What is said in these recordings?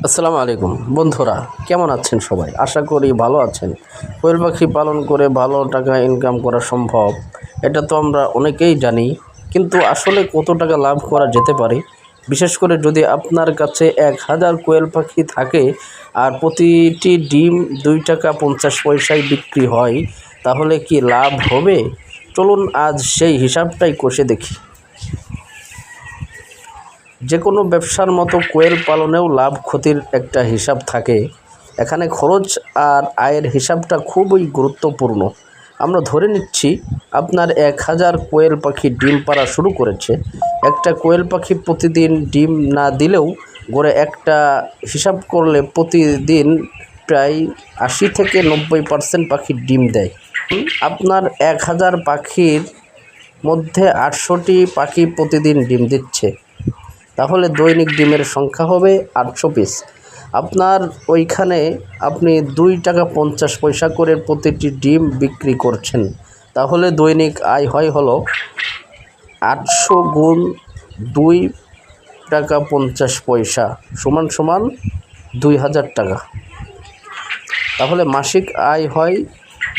আসসালামু আলাইকুম বন্ধুরা, কেমন আছেন সবাই? আশা করি ভালো আছেন। কোয়েল পাখি পালন করে ভালো টাকা ইনকাম করা সম্ভব, এটা তো আমরা অনেকেই জানি, কিন্তু আসলে কত টাকা লাভ করা যেতে পারে? বিশেষ করে যদি আপনার কাছে 1000 কোয়েল পাখি থাকে আর প্রতিটি ডিম 2 টাকা 50 পয়সায় বিক্রি হয়, তাহলে কি লাভ হবে? চলুন আজ সেই হিসাবটাই কষে দেখি। যে কোনো ব্যবসার মতো কোয়েল পালনেও লাভ ক্ষতির একটা হিসাব থাকে। এখানে খরচ আর আয়ের হিসাবটা খুবই গুরুত্বপূর্ণ। আমরা ধরে নিচ্ছি আপনার 1000 কোয়েল পাখি ডিম পাড়া শুরু করেছে। একটা কোয়েল পাখি প্রতিদিন ডিম না দিলেও গড়ে একটা হিসাব করলে প্রতিদিন প্রায় 80 থেকে 90% পাখি ডিম দেয়। আপনার 1000 পাখির মধ্যে 800টি পাখি প্রতিদিন ডিম দিচ্ছে, তাহলে দৈনিক ডিমের সংখ্যা হবে 800 পিস। আপনার ওইখানে আপনি 2 টাকা 50 পয়সা করে প্রতিটি ডিম বিক্রি করছেন, তাহলে দৈনিক আয় হলো 800 গুণ 2 টাকা 50 পয়সা সমান 2000 টাকা। তাহলে মাসিক আয় হয়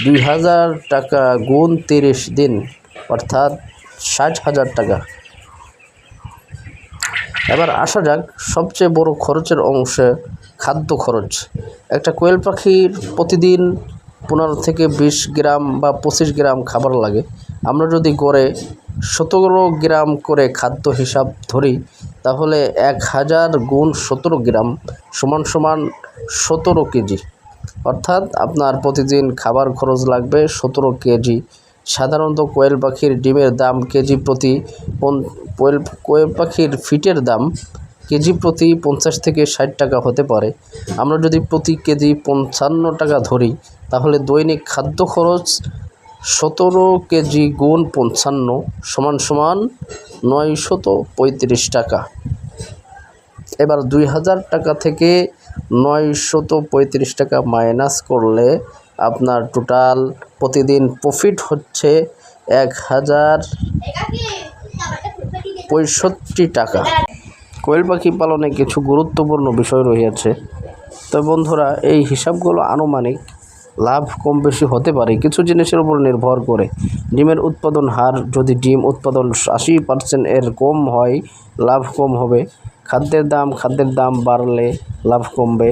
2000 টাকা গুণ 30 দিন, অর্থাৎ 60,000 টাকা। এবার আসা যাক সবচেয়ে বড় খরচের অংশে, খাদ্য খরচ। একটা কোয়েল পাখির প্রতিদিন 15 থেকে 20 গ্রাম বা 25 গ্রাম খাবার লাগে। আমরা যদি গড়ে 17 গ্রাম করে খাদ্য হিসাব ধরি, তাহলে 1000 গুণ 17 গ্রাম সমান 17 কেজি। অর্থাৎ আপনার প্রতিদিন খাবার খরচ লাগবে 17 কেজি। সাধারণত কোয়েল পাখির ডিমের দাম কেজি প্রতি কোয়েল পাখির ফিটের দাম কেজি প্রতি 50 থেকে 60 টাকা হতে পারে। আমরা যদি প্রতি কেজি 55 টাকা ধরি, তাহলে দৈনিক খাদ্য খরচ 17 কেজি গুণ 55 সমান 935 টাকা। এবার 2000 টাকা থেকে 935 টাকা মাইনাস করলে আপনার টোটাল প্রতিদিন প্রফিট হচ্ছে 1065 টাকা। কোয়েল পাখি পালনে কিছু গুরুত্বপূর্ণ বিষয় রয়েছে। তো বন্ধুরা, এই হিসাবগুলো আনুমানিক, লাভ কম বেশি হতে পারে কিছু জিনিসের উপর নির্ভর করে। ডিমের উৎপাদন হার, যদি ডিম উৎপাদন 80% এর কম হয়, লাভ কম হবে। খাদ্যের দাম বাড়লে লাভ কমবে।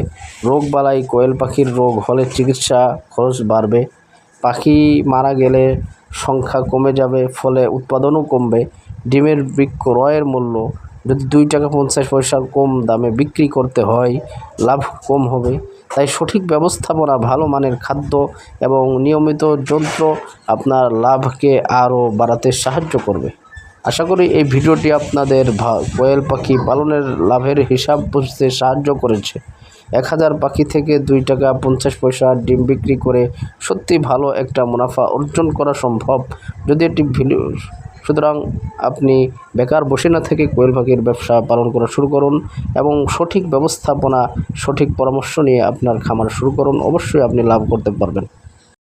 রোগবালাই, কোয়েল পাখির রোগ হলে চিকিৎসা খরচ বাড়বে। পাখি মারা গেলে সংখ্যা কমে যাবে, ফলে উৎপাদনও কমবে। ডিমের বিক্রয়ের মূল্য যদি 2 টাকা 50 পয়সার কম দামে বিক্রি করতে হয়, লাভ কম হবে। তাই সঠিক ব্যবস্থাপনা, ভালো মানের খাদ্য এবং নিয়মিত যন্ত্র আপনার লাভকে আরও বাড়াতে সাহায্য করবে। আশা করি এই ভিডিওটি আপনাদের কোয়েল পাখি পালনের লাভের হিসাব বুঝতে সাহায্য করেছে। 1000 পাখি থেকে 2 টাকা 50 পয়সা ডিম বিক্রি করে সত্যি ভালো একটা মুনাফা অর্জন করা সম্ভব যদি এটি সুতরাং আপনি বেকার বসে না থেকে কোয়েল পাখির ব্যবসা পালন করা শুরু করুন এবং সঠিক ব্যবস্থাপনা, সঠিক পরামর্শ নিয়ে আপনার খামার শুরু করুন। অবশ্যই আপনি লাভ করতে পারবেন।